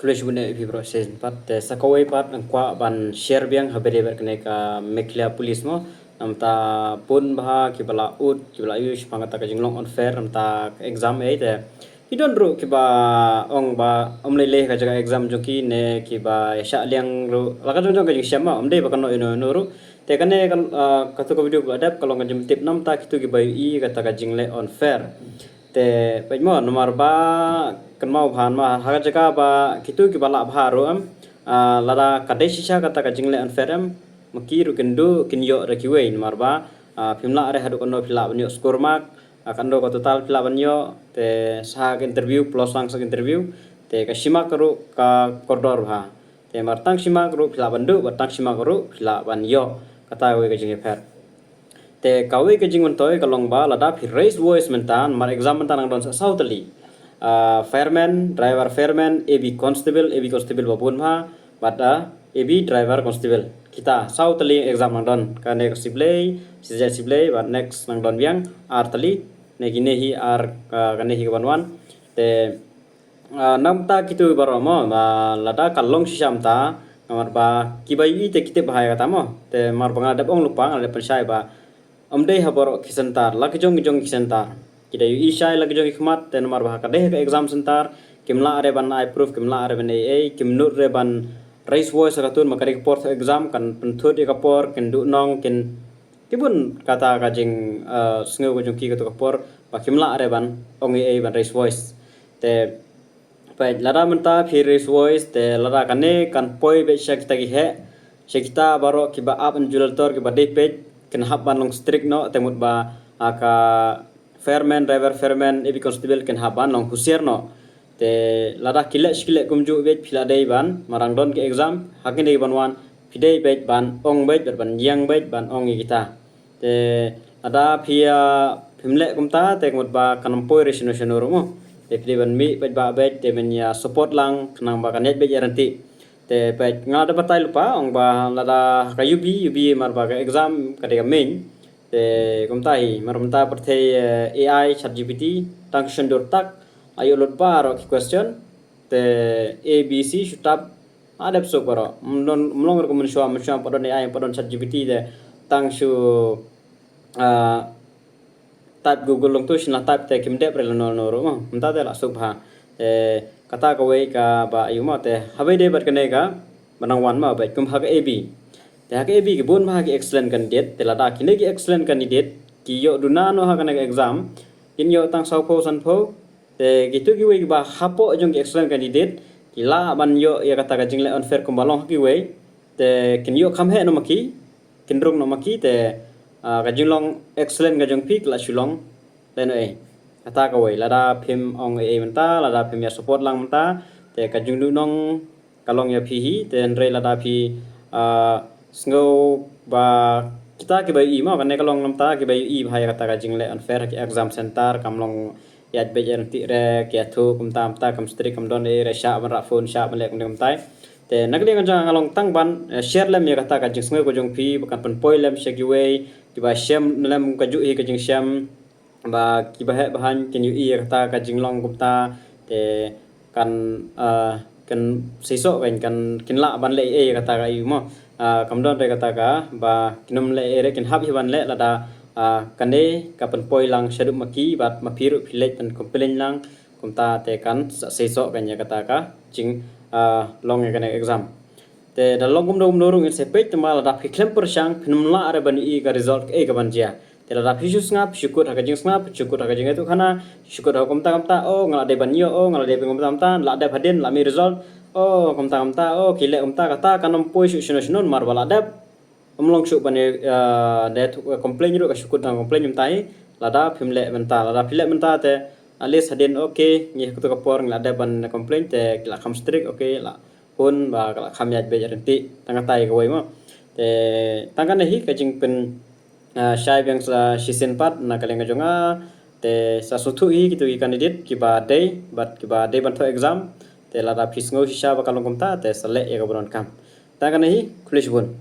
Kulish bune ipi proses pat sakawai pat angkwa ban share biang habere berkene ka meklia pulis mo namta pun baha kibala ut kibala yush pangata ka jinglong on fair namta exam e te hidon ru kiba ong ba omle le ka jaga exam joki ne kiba sha liang ru laka jong jong ka jing syama omde ba kano ino no ru te kane katu ka video adap kalau ngajim tip namta kitu kiba i kata ka jingle on fair te pajmo nomor ba kan mau bhan ma ha jaga ba kitu ki bala bharu am lada kadai sisa kata ka jingle an ferem maki ru kendo kinyo ra kiwe nomor ba pimla re hadu kono pila banyo skor mak akan do ko total pila banyo te sa interview plus lang sa interview te ka simak ru ka kordor ha te martang simak ru pila bandu batang simak ru pila banyo kata we ka jingle fer te kawe ke jingon toy kalong ba lada phi raise voice mentan mar exam mentan ang don sa sautali fireman AB constable babun ma bada AB driver constable kita sautali exam ang don kane siblay but next nang don biang artali ne gine hi ar kane hi kabanwan te namta kitu baromo lada kalong sisamta kamar ba kibai te kite bahaya katamo te mar bangadap ong lupa ngale persai ba amdei habor kisentar laki jong kisentar kita yu isai laki jong ikmat ten mar bah kadeh ke exam sentar kimla are ban I proof kimla are ban ai kimnut re ban raise voice ratun makari port exam kan penthut e kapor ken du nong ken kibun kata kajing sngo ko jong ki ka kapor ba kimla are ban ong ai ban raise voice te pai lara menta phi raise voice te lara kane kan poi be shakta ki he shakta baro kiba up and julal tor kiba day page ken hab ban long strict no temut ba aka fairman driver fairman ebi constable ken hab ban long husier no te lada kile kumju bet phila dei ban marang don ke exam hakin dei ban wan pidei bet ban ong bet ban yang bet ban ong kita te ada phia phimle kumta te mut ba kanampoi resolution mo te pidei ban mi bet ba bet te menya support lang kanang ba kanet bet garanti te pet ngada batai lupa ong ba lada ka UB mar ba ka exam kadega main te kumtai mar menta perthe AI ChatGPT function tak ayo lot ro question te ABC shutap adap so paro mlong ko mensyua padon AI padon ChatGPT de tang shu type Google long tu sina type te kimde pre no ro menta de la subha kata kawe ka ba ayuma te habe de bar kane ka manang wan ma ba kum ha AB te ha AB ke bon ma ke excellent candidate te lada kine ke excellent candidate ki yo duna no ha kana exam in yo tang sau pho san pho te gitu ki we ba hapo jong ke excellent candidate ki la ban yo ya kata ka jingle unfair kum balong ki we te kin yo kham he no maki kin rung no maki te ka jinglong excellent ga jong pi la shulong te no kata kawai lada phim ong e menta lada phim ya support lang menta te kajung du nong kalong ya phi ten re lada phi sngo ba kita ke bai ma kan kalong namta ke bai i bhai kata ka jingle unfair ke exam center kamlong ya be jan ti re ke thu kumta amta kam stri kam don e re sha ban ra phone sha ban le kum tai te nagli kan jang along tang ban share lem ya kata ka jing sngo ko jong phi bakan pon poi lem shagi we ki ba shem lem ka ju hi ka jing shem ba kibahe bahan ken yu i kata ka jinglong gupta te kan kan seiso kan kinla ban le e kata ka yu mo kamdon re kata ka ba kinum le e re kin hab hi ban le lada kane ka pen poi lang shadu maki bat mapiru philet pen complain lang kumta te kan seiso kan ya kata ka jing long kan exam te da long gum dom norung se pet mal da phiklem per sang pinum la are ban i ka result e ka ban jia tela phisus ngap syukur ha jing ngap syukur ha jing itu kana syukur ha komta o ngala de banyo o ngala de komta la de hadin la mi result o komta o kile komta kata kanam poi syusun mar bala de omlong syuk bane de complain ru ka syukur na complain tai la da phimle menta la da phile menta te alis hadin okay ngi kutu kapor ngala de ban complain te la kham strict okay la pun ba la kham yat be janti tanga tai ko mo te tangkan hi ka jing pen syai yang sa shisen pat na kalenga jonga te sa sutu hi kitu candidate ki ba day ban tho exam te la da fisngo hisha ba kalong komta te sale ya gabron kam ta kana hi kulish bun